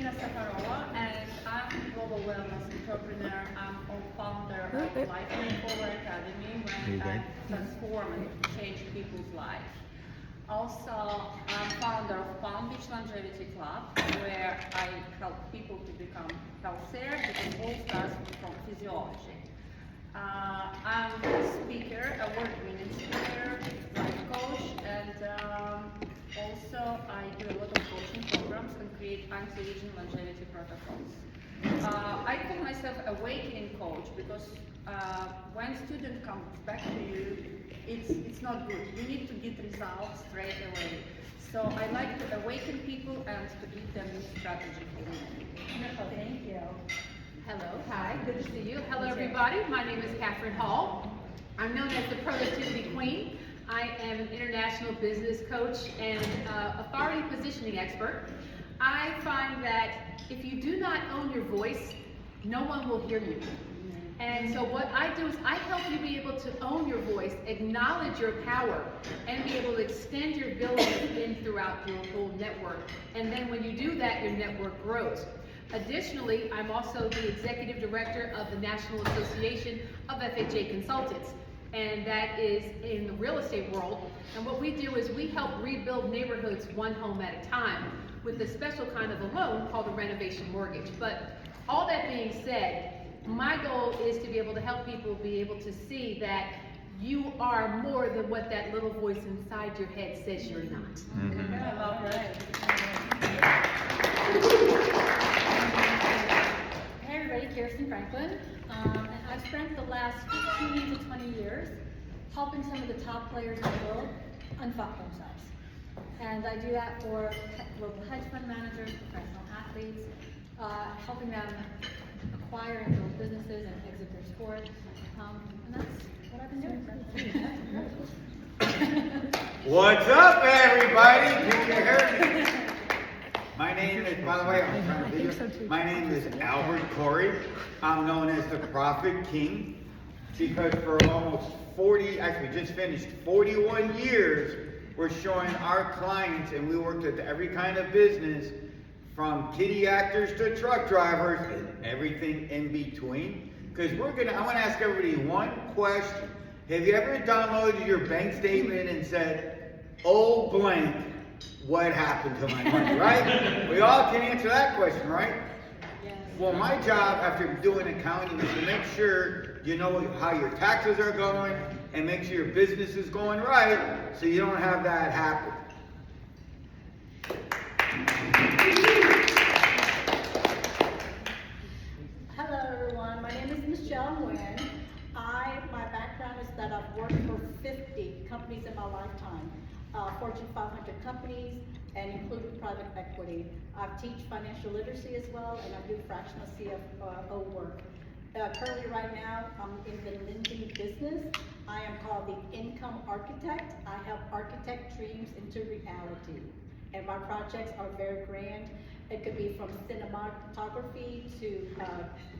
Christina Safarova, and I'm a global wellness entrepreneur. I'm co-founder of Life Makeover Academy, where I transform and change people's lives. Also, I'm founder of Palm Beach Longevity Club, where I help people to become healthier, because it all starts from physiology. I'm a speaker, award-winning speaker, life coach, and also I do a lot of coaching programs and create anti-aging longevity protocols. I call myself awakening coach because when student comes back to you, it's not good. You need to get results straight away. So I like to awaken people and to give them a strategy for them. Wonderful, thank you. Hello, hi, good to see you. Hello everybody, my name is Catherine Hall. I'm known as the Productivity Queen. I am an international business coach and authority positioning expert. I find that if you do not own your voice, no one will hear you. And so what I do is I help you be able to own your voice, acknowledge your power, and be able to extend your abilities in throughout your whole network. And then when you do that, your network grows. Additionally, I'm also the executive director of the National Association of FHA Consultants, and that is in the real estate world. And what we do is we help rebuild neighborhoods one home at a time with a special kind of a loan called a renovation mortgage. But all that being said, my goal is to be able to help people be able to see that you are more than what that little voice inside your head says you're not. Mm-hmm. I love that. Hey everybody, Kirsten Franklin. And I've spent the last 15 to 20 years helping some of the top players in the world unfuck themselves. And I do that for global hedge fund managers, professional athletes, helping them acquire and build businesses and exit their sport. And that's what I've been doing. What's up, everybody? Can you hear me? My name is, by the way, I'm trying to video. My name is Albert Corey. I'm known as the Profit King because for almost 40, actually just finished 41 years, we're showing our clients, and we worked with every kind of business, from kitty actors to truck drivers and everything in between. Because I want to ask everybody one question. Have you ever downloaded your bank statement and said, oh blank, what happened to my money, right? We all can answer that question, right? Yes. Well, my job after doing accounting is to make sure you know how your taxes are going and make sure your business is going right so you don't have that happen. Hello everyone, my name is Michelle Nguyen. My background is that I've worked for 50 companies in my lifetime, Fortune 500 companies, and including private equity. I teach financial literacy as well, and I do fractional CFO work. Currently right now, I'm in the lending business. I am called the Income Architect. I help architect dreams into reality. And my projects are very grand. It could be from cinematography to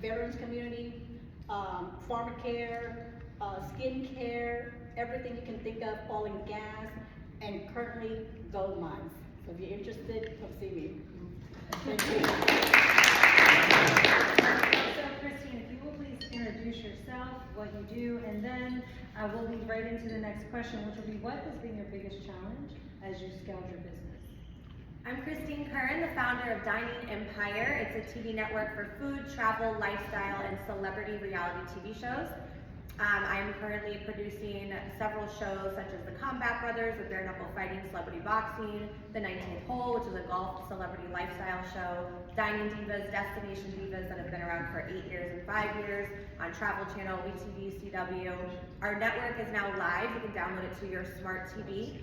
veterans community, pharmacare, skin care, everything you can think of, oil and gas, and currently gold mines. So if you're interested, come see me. Thank you. So Christine, if you will please introduce yourself, what you do, and then we'll lead right into the next question, which will be, what has been your biggest challenge as you scaled your business? I'm Christine Curran, the founder of Dining Empire. It's a TV network for food, travel, lifestyle, and celebrity reality TV shows. I am currently producing several shows such as The Combat Brothers, with bare knuckle fighting, celebrity boxing, The 19th Hole, which is a golf celebrity lifestyle show, Dining Divas, Destination Divas that have been around for 8 years and 5 years on Travel Channel, WeTV, CW. Our network is now live. You can download it to your smart TV.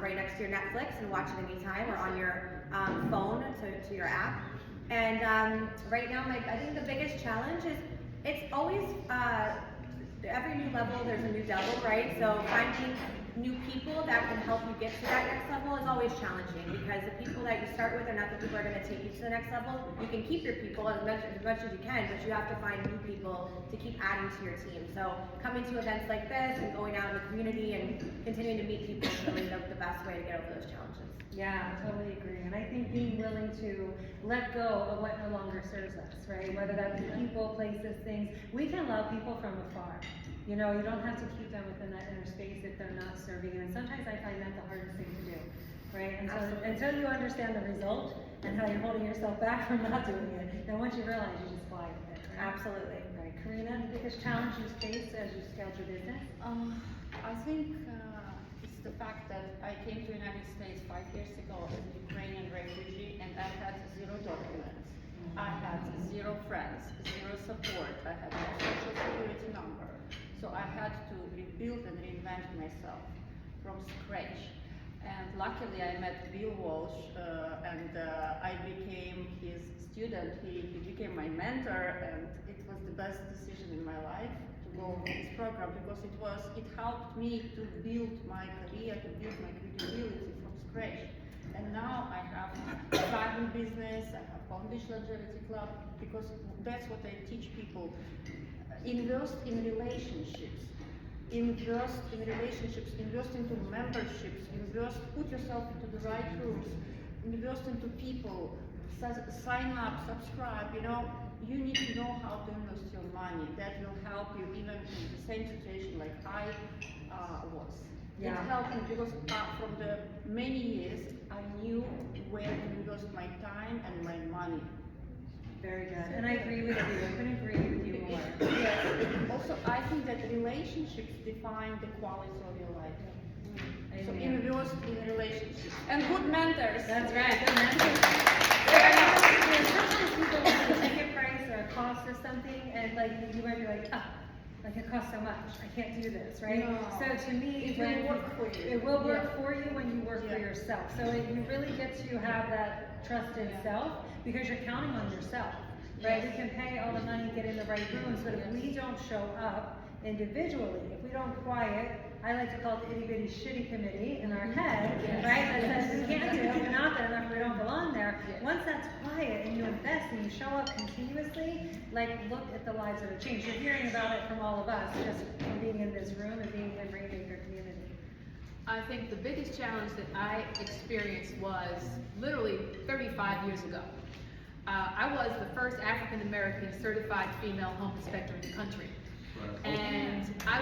Right next to your Netflix and watch it anytime, or on your phone to your app. And right now, I think the biggest challenge is it's always, every new level there's a new devil, right? So finding new people that can help you get to that next level is always challenging, because the people that you start with are not the people that are going to take you to the next level. You can keep your people as much as you can, but you have to find new people to keep adding to your team. So coming to events like this and going out in the community and continuing to meet people is really the best way to get over those challenges. Yeah, I totally agree. And I think being willing to let go of what no longer serves us, right? Whether that be people, places, things. We can love people from afar. You know, you don't have to keep them within that inner space if they're not serving you. And sometimes I find that the hardest thing to do, right? And so until you understand the result and how you're holding yourself back from not doing it, then once you realize, you just fly with it, right? Absolutely. Right. Karina, biggest challenge you faced as you scaled your business? I think it's the fact that I came to the United States 5 years ago as a Ukrainian refugee, and I had 0 documents. I had 0 friends, 0 support. I had no social security number. So I had to rebuild and reinvent myself from scratch. And luckily I met Bill Walsh, and I became his student. He became my mentor, and it was the best decision in my life to go on this program, because it helped me to build my career, to build my credibility from scratch. And now I have a thriving business, I have Palm Beach Longevity Club, because that's what I teach people. Invest in relationships. Invest in relationships, invest into memberships, put yourself into the right rooms, invest into people, sign up, subscribe, you know, you need to know how to invest your money. That will help you even in the same situation like I was. Yeah. It helped me because from the many years, I knew where to invest my time and my money. Very good. And I agree with you. I couldn't agree with you more. Yes. Also, I think that relationships define the quality of your life. So Amen. invest in relationships and good mentors. That's right. Good mentors. Sometimes people want a ticket price or a cost or something, and like you might be like, ah, like it costs so much. I can't do this, right? No. So to me, It will work for you. It will work Yeah. for you when you work for Yeah. yourself. So you really get to have that trust in self because you're counting on yourself, right? We can pay all the money, get in the right rooms, but if we don't show up individually, if we don't quiet, I like to call it the itty bitty shitty committee in our head, right? That says we can't do it, we're not good enough, we don't belong there. Once that's quiet and you invest and you show up continuously, like look at the lives that have changed. You're hearing about it from all of us, just from being in this room and being in Rainmaker community. I think the biggest challenge that I experienced was literally 35 years ago. I was the first African American certified female home inspector in the country. And I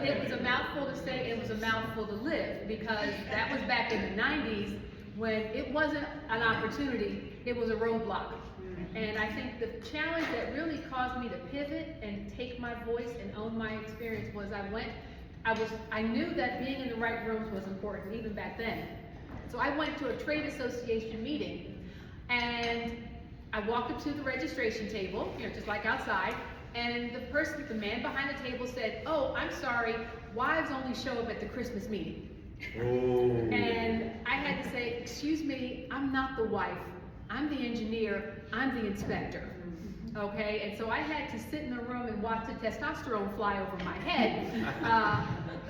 it was a mouthful to say, it was a mouthful to live, because that was back in the 90s when it wasn't an opportunity, it was a roadblock. And I think the challenge that really caused me to pivot and take my voice and own my experience was I knew that being in the right rooms was important, even back then. So I went to a trade association meeting, and I walked up to the registration table, you know, just like outside, and the man behind the table said, "Oh, I'm sorry, wives only show up at the Christmas meeting." Oh. And I had to say, "Excuse me, I'm not the wife, I'm the engineer, I'm the inspector." Okay, and so I had to sit in the room and watch the testosterone fly over my head.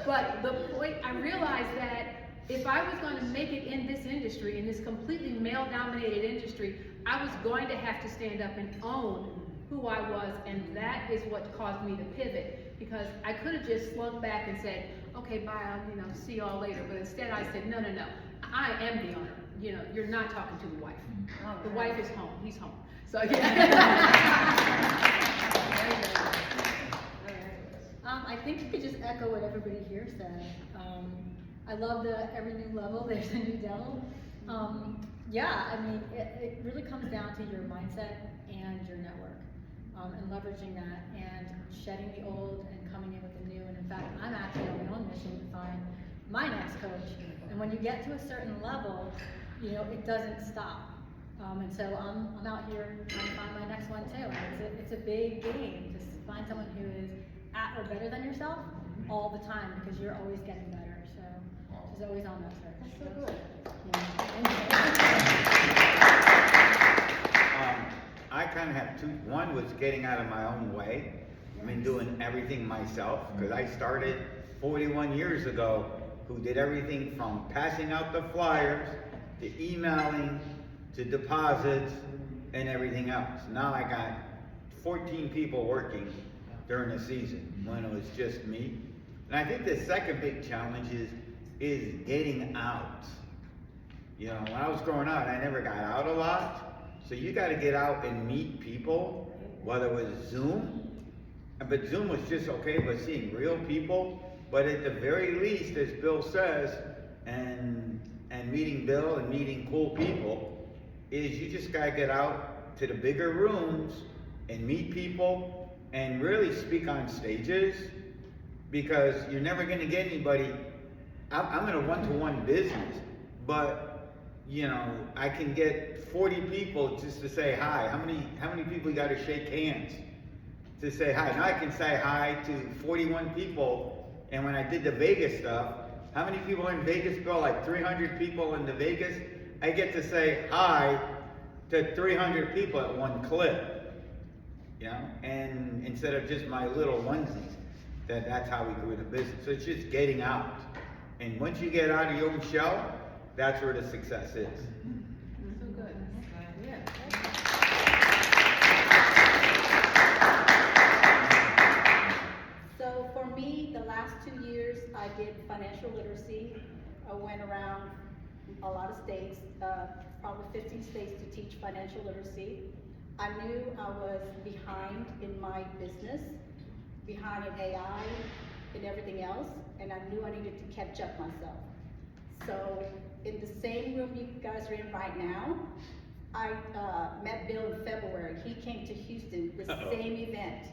But the point, I realized that if I was going to make it in this industry, in this completely male-dominated industry, I was going to have to stand up and own who I was, and that is what caused me to pivot. Because I could have just slunk back and said, "Okay, bye, I'll see you all later." But instead, I said, "No, I am the owner. You know, you're not talking to the wife. The wife is home. He's home." So I think you could just echo what everybody here said. I love the every new level, there's a new devil. Yeah, I mean, it really comes down to your mindset and your network, and leveraging that and shedding the old and coming in with the new. And in fact, I'm actually on my own mission to find my next coach. And when you get to a certain level, you know, it doesn't stop. And so I'm out here trying to find my next one too. And it's a big game to find someone who is at or better than yourself all the time, because you're always getting better. So she's always on that search. That's so good. I kind of have two. One was getting out of my own way. I mean, doing everything myself, because I started 41 years ago, who did everything from passing out the flyers to emailing to deposits and everything else. Now I got 14 people working during the season when it was just me. And I think the second big challenge is getting out. You know, when I was growing up, I never got out a lot. So you gotta get out and meet people, whether it was Zoom. But Zoom was just okay, but seeing real people. But at the very least, as Bill says, and meeting Bill and meeting cool people, is you just gotta get out to the bigger rooms and meet people and really speak on stages, because you're never gonna get anybody. I'm in a one-to-one business, but you know, I can get 40 people just to say hi. How many people you gotta shake hands to say hi? Now I can say hi to 41 people, and when I did the Vegas stuff, how many people in Vegas, Bill? Like 300 people in the Vegas? I get to say hi to 300 people at one clip, you know? And instead of just my little onesies, that's how we grew the business. So it's just getting out. And once you get out of your own shell, that's where the success is. So good. Yeah. So for me, the last 2 years, I did financial literacy. I went around a lot of states, probably 15 states, to teach financial literacy. I knew I was behind in my business, behind in AI and everything else, and I knew I needed to catch up myself. So in the same room you guys are in right now, I met Bill in February. He came to Houston, the same event.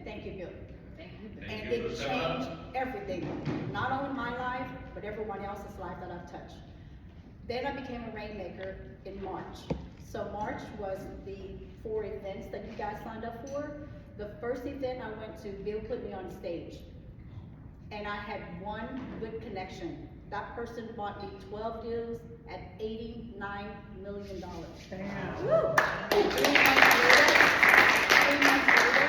Thank you, Bill. Thank you. And it changed everything, not only my life, but everyone else's life that I've touched. Then I became a rainmaker in March. So March was the 4 events that you guys signed up for. The first event I went to, Bill put me on stage. And I had one good connection. That person bought me 12 deals at $89 million. Damn. Woo! 3 months later,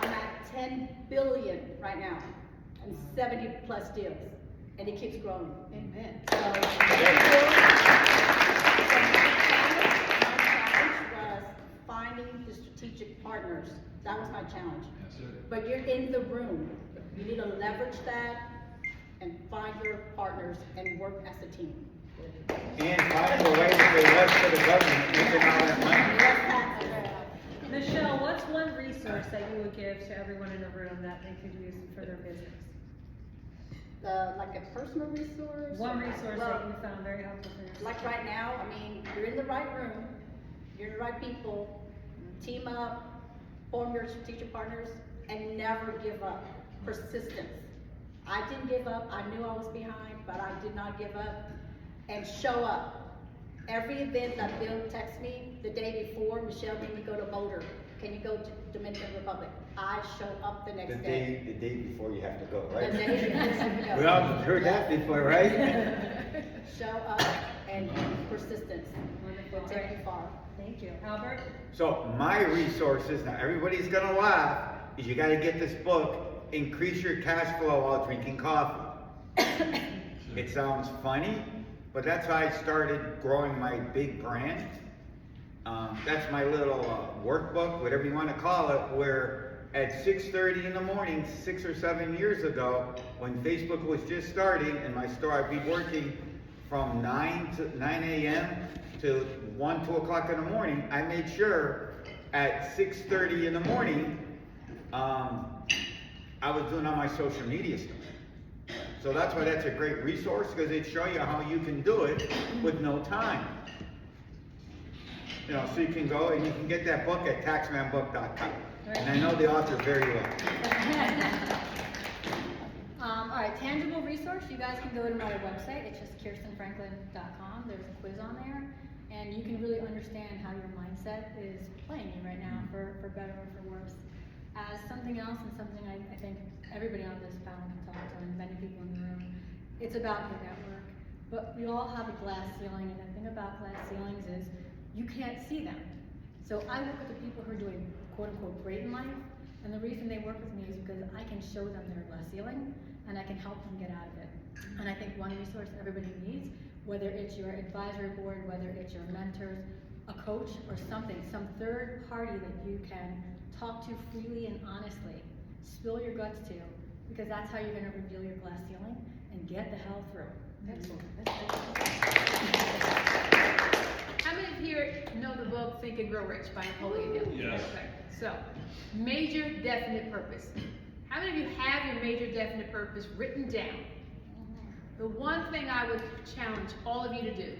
I'm at 10 billion right now, and 70 plus deals, and it keeps growing. Amen. So, my challenge was finding the strategic partners. That was my challenge. But you're in the room. You need to leverage that and find your partners and work as a team. And find a way to pay less to the government, making all that money. Michelle, what's one resource that you would give to everyone in the room that they could use for their business? Like a personal resource? One resource Well, that you found very helpful for yourself. like right now, I mean, you're in the right room, you're the right people, team up, form your strategic partners, and never give up. Persistence. I didn't give up. I knew I was behind, but I did not give up. And show up. Every event that Bill texts me the day before, Michelle, can you go to Boulder? Can you go to Dominican Republic? I show up the next day. The day before you have to go, The right? day you have to go. We all heard that before, right? Show up and persistence will take you far. Thank you. Albert? So my resources, now everybody's gonna laugh, is you gotta get this book, Increase Your Cash Flow While Drinking Coffee. It sounds funny, but that's how I started growing my big brand. That's my little workbook, whatever you wanna call it, where at 6:30 in the morning, 6 or 7 years ago, when Facebook was just starting and my store, I'd be working from 9 a.m. to 1, 2 o'clock in the morning. I made sure at 6:30 in the morning, I was doing all my social media stuff. So that's why that's a great resource, because it shows you how you can do it with no time. You know, so you can go and you can get that book at taxmanbook.com. And I know the author very well. All right, tangible resource, you guys can go to my website, it's just kirstenfranklin.com, there's a quiz on there, and you can really understand how your mindset is playing you right now, for better or for worse. As something else, and something I think everybody on this panel can talk to, and many people in the room, it's about your network. But we all have a glass ceiling, and the thing about glass ceilings is you can't see them. So I work with the people who are doing quote unquote great in life, and the reason they work with me is because I can show them their glass ceiling, and I can help them get out of it. And I think one resource everybody needs, whether it's your advisory board, whether it's your mentors, a coach, or something, some third party that you can talk to freely and honestly, spill your guts to, because that's how you're gonna reveal your glass ceiling and get the hell through. Excellent. How many of here know the book Think and Grow Rich by Napoleon Hill? Yes. Okay. So, major definite purpose. How many of you have your major definite purpose written down? The one thing I would challenge all of you to do,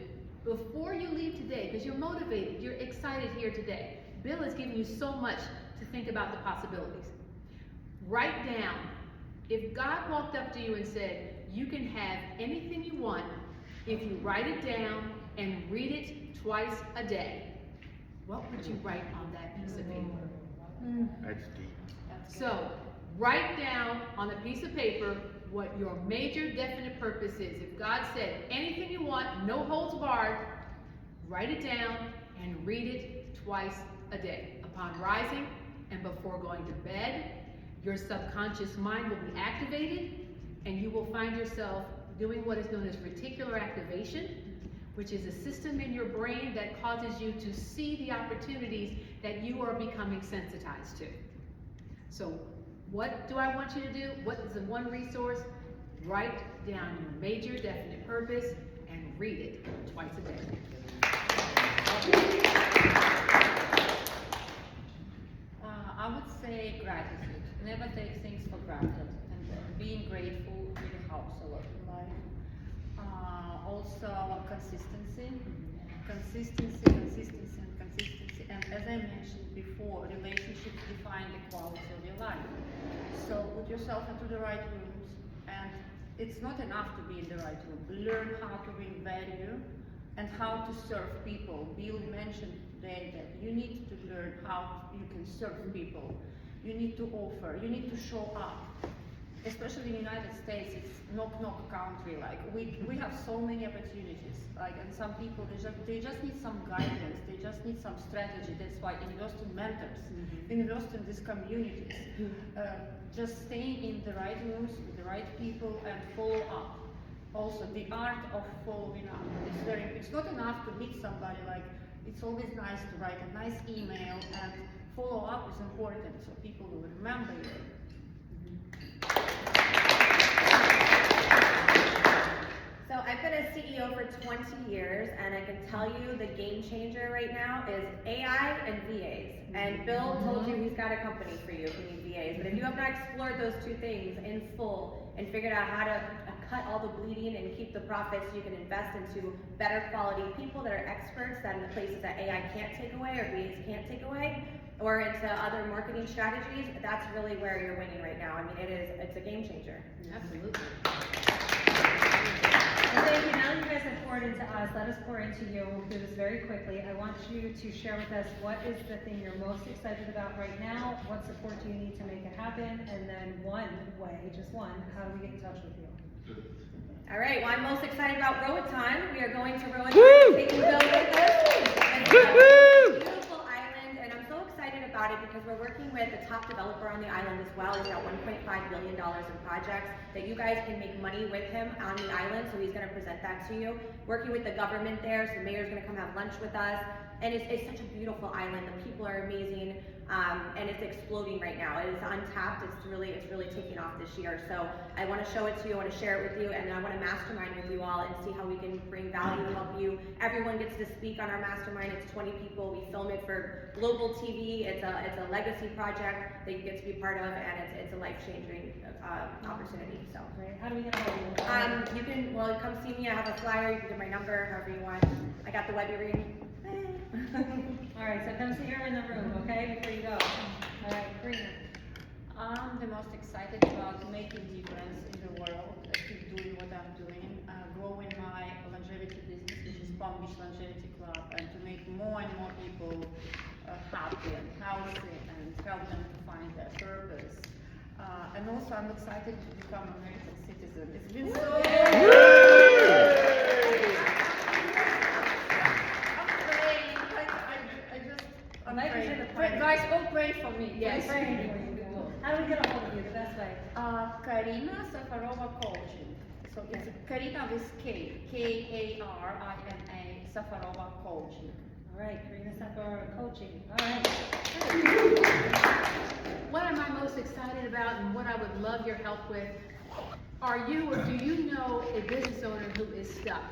before you leave today, because you're motivated, you're excited here today, Bill has given you so much to think about the possibilities. Write down, if God walked up to you and said, you can have anything you want if you write it down and read it twice a day, what would you write on that piece of paper? That's deep. So, write down on a piece of paper what your major definite purpose is. If God said anything you want, no holds barred, write it down and read it twice a day. Upon rising and before going to bed, your subconscious mind will be activated and you will find yourself doing what is known as reticular activation, which is a system in your brain that causes you to see the opportunities that you are becoming sensitized to. So, what do I want you to do? What is the one resource? Write down your major definite purpose and read it twice a day. I would say gratitude. Never take things for granted, and being grateful really helps a lot in life. Also, consistency. And as I mentioned before, relationships define the quality of your life. So put yourself into the right rooms, and it's not enough to be in the right room. Learn how to bring value and how to serve people. Bill mentioned today that you need to learn how you can serve people. You need to offer, you need to show up. Especially in the United States, it's knock-knock country. Like we have so many opportunities. Like, and some people they just need some guidance. They just need some strategy. That's why invest in mentors, invest in these communities. Just staying in the right rooms with the right people and follow up. Also, the art of following up is very. It's not enough to meet somebody. Like, it's always nice to write a nice email, and follow up is important so people will remember you. So I've been a CEO for 20 years, and I can tell you the game changer right now is AI and VAs. And Bill told you he's got a company for you if you need VAs. But if you have not explored those two things in full and figured out how to cut all the bleeding and keep the profits, you can invest into better quality people that are experts that in the places that AI can't take away or VAs can't take away, or into other marketing strategies, that's really where you're winning right now. I mean, it's a game changer. Absolutely. Well, thank you. Now that you guys have poured into us, let us pour into you. We'll do this very quickly. I want you to share with us what is the thing you're most excited about right now, what support do you need to make it happen, and then one way, just one, how do we get in touch with you? All right, well, I'm most excited about Roatan. We are going to Roatan, taking Bill with us. It's a beautiful island, and I'm so excited about it because we're working with the top developer on the island as well. He's got $1.5 billion in projects that you guys can make money with him on the island, so he's going to present that to you. Working with the government there, so the mayor's going to come have lunch with us. And it's such a beautiful island. The people are amazing, and it's exploding right now. It is untapped. It's really taking off this year. So I want to show it to you. I want to share it with you, and I want to mastermind with you all and see how we can bring value, help you. Everyone gets to speak on our mastermind. It's 20 people. We film it for global TV. It's a legacy project that you get to be part of, and it's a life-changing opportunity. So. Great. How do we get a hold of you? You can come see me. I have a flyer. You can get my number, however you want. I got the Webby ring. All right, so come see her in the room, okay, before you go. All right, Karina. I'm the most excited about making difference in the world, keep doing what I'm doing, growing my longevity business, which is Palm Beach Longevity Club, and to make more and more people happy and healthy and help them to find their purpose. And also I'm excited to become an American citizen. It's been so I'm praying. Guys, all pray for me. Yes. Praying for you. Cool. How do we get a hold of you, the best way? Karina Safarova Coaching. So it's Karina with K, Karina Safarova Coaching. All right, bring us up our coaching, all right. What am I most excited about and what I would love your help with? Are you or do you know a business owner who is stuck?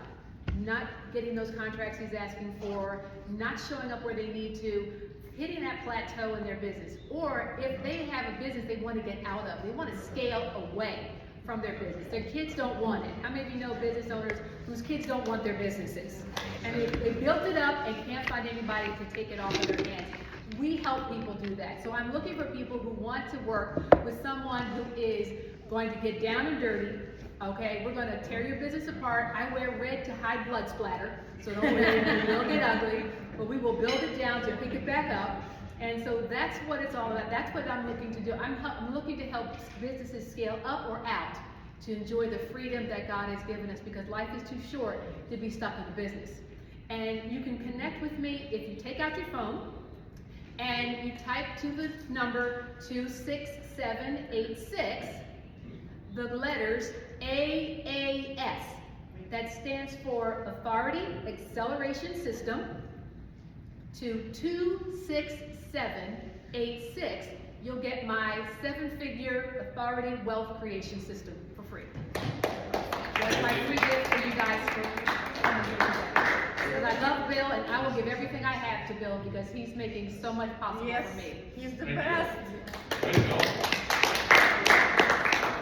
Not getting those contracts he's asking for, not showing up where they need to, hitting that plateau in their business. Or if they have a business they want to get out of, they want to scale away from their business. Their kids don't want it. How many of you know business owners whose kids don't want their businesses? And they built it up and can't find anybody to take it off of their hands. We help people do that. So I'm looking for people who want to work with someone who is going to get down and dirty. Okay, we're gonna tear your business apart. I wear red to hide blood splatter, so don't worry, it will get ugly, but we will build it down to pick it back up. And so that's what it's all about. That's what I'm looking to do. I'm looking to help businesses scale up or out to enjoy the freedom that God has given us, because life is too short to be stuck in the business. And you can connect with me if you take out your phone and you type to the number 26786, the letters AAS. That stands for Authority Acceleration System, to 26786. You'll get my 7-figure Authority Wealth Creation System for free. That's my free gift for you guys for coming here today. Because I love Bill, and I will give everything I have to Bill because he's making so much possible for me. He's the best.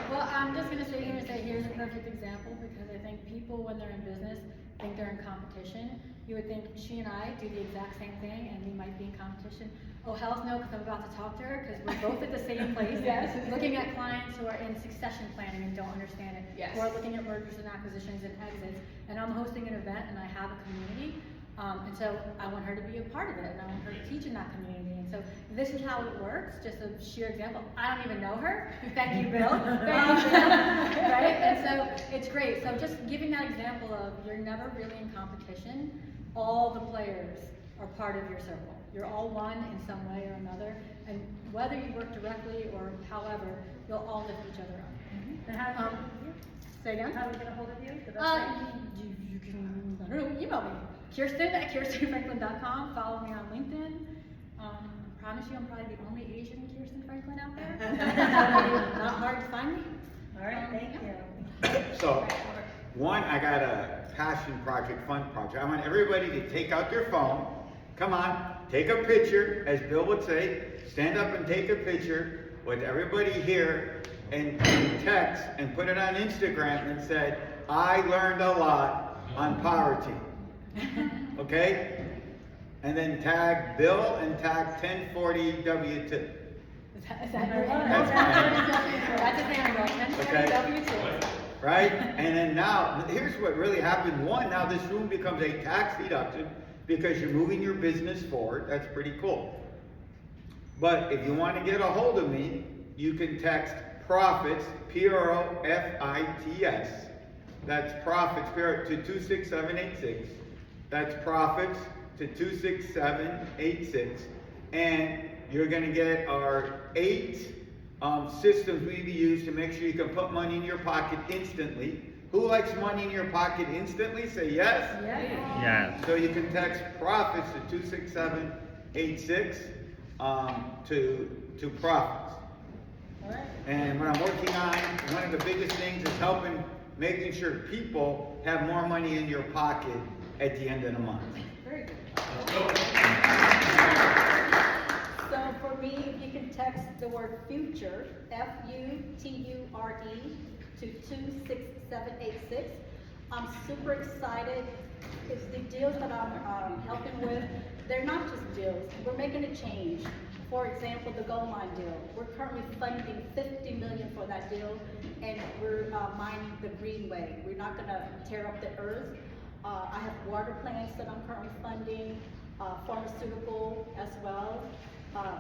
Well, I'm just gonna sit here and say, here's a perfect example, because I think people, when they're in business, think they're in competition. You would think she and I do the exact same thing, and we might be in competition. Oh, hell no, because I'm about to talk to her, because we're both at the same place. Yes. Looking at clients who are in succession planning and don't understand it. Yes. Who are looking at mergers and acquisitions and exits. And I'm hosting an event, and I have a community. And so I want her to be a part of it, and I want her to teach in that community. And so this is how it works, just a sheer example. I don't even know her. Thank you, Bill. Right? And so it's great. So just giving that example of you're never really in competition. All the players are part of your circle. You're all one in some way or another. And whether you work directly or however, you'll all lift each other up. And how, Say again? how are we gonna hold of you? The best way? You can, I don't know, email me. Kirsten at KirstenFranklin.com. Follow me on LinkedIn. I promise you I'm probably the only Asian Kirsten Franklin out there. Not hard to find me. All right, thank you. So, one, I got a passion project, fun project. I want everybody to take out their phone. Come on, take a picture, as Bill would say. Stand up and take a picture with everybody here and text and put it on Instagram and say, I learned a lot on Power Team. Okay? And then tag Bill and tag 1040W2. Is that your That's That's his name, Okay. W2. Right? And then now, here's what really happened. One, now this room becomes a tax deduction because you're moving your business forward. That's pretty cool. But if you want to get a hold of me, you can text PROFITS, PROFITS. That's PROFITS, to 26786. That's PROFITS to 26786. And you're going to get our 8 systems we use to make sure you can put money in your pocket instantly. Who likes money in your pocket instantly? Say yes. Yes. So you can text PROFITS to 26786 to PROFITS. And what I'm working on, one of the biggest things is making sure people have more money in your pocket at the end of the month. Very good. So for me, if you can text the word future, F-U-T-U-R-E, to 26786. I'm super excited. It's the deals that I'm helping with. They're not just deals. We're making a change. For example, the Gold Mine deal. We're currently funding $50 million for that deal, and we're mining the greenway. We're not going to tear up the earth. I have water plants that I'm currently funding, pharmaceutical as well,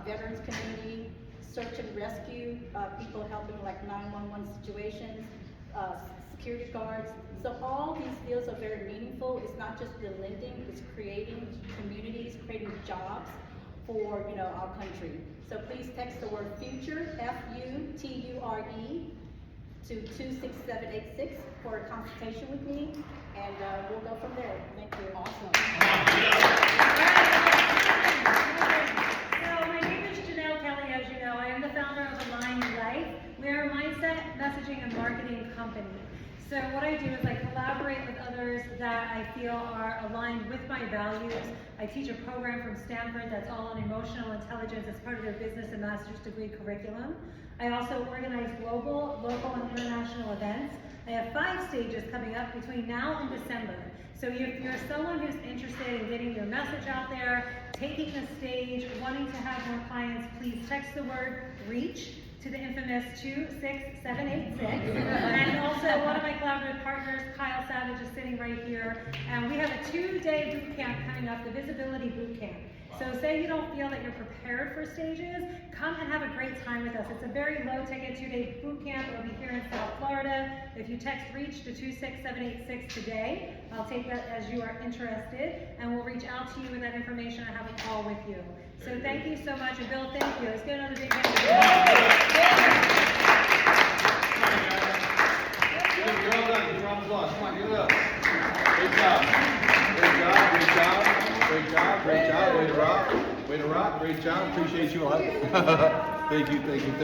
veterans community, search and rescue, people helping like 911 situations, security guards. So all these deals are very meaningful. It's not just the lending, it's creating communities, creating jobs for our country. So please text the word future, F-U-T-U-R-E, to 26786 for a consultation with me, and we'll go from there. Thank you. Awesome. speakers that I feel are aligned with my values. I teach a program from Stanford that's all on emotional intelligence as part of their business and master's degree curriculum. I also organize global, local, and international events. I have 5 stages coming up between now and December. So if you're someone who's interested in getting your message out there, taking the stage, wanting to have more clients, please text the word REACH to the infamous 26786. And also one of my collaborative partners, Kyle Savage, is sitting right here. And we have a 2-day boot camp coming up, the Visibility Boot Camp. So say you don't feel that you're prepared for stages, come and have a great time with us. It's a very low ticket 2-day boot camp. It'll be here in South Florida. If you text REACH to 26786 today, I'll take that as you are interested, and we'll reach out to you with that information and have a call with you. So thank you so much, and Bill, thank you. Let's get another big hand. Well done, give a round of applause. Come on, give it up. Great job. Great job, great job. Great job, great job. Way to rock. Way to rock. Great job. Appreciate you all. Thank you, thank you.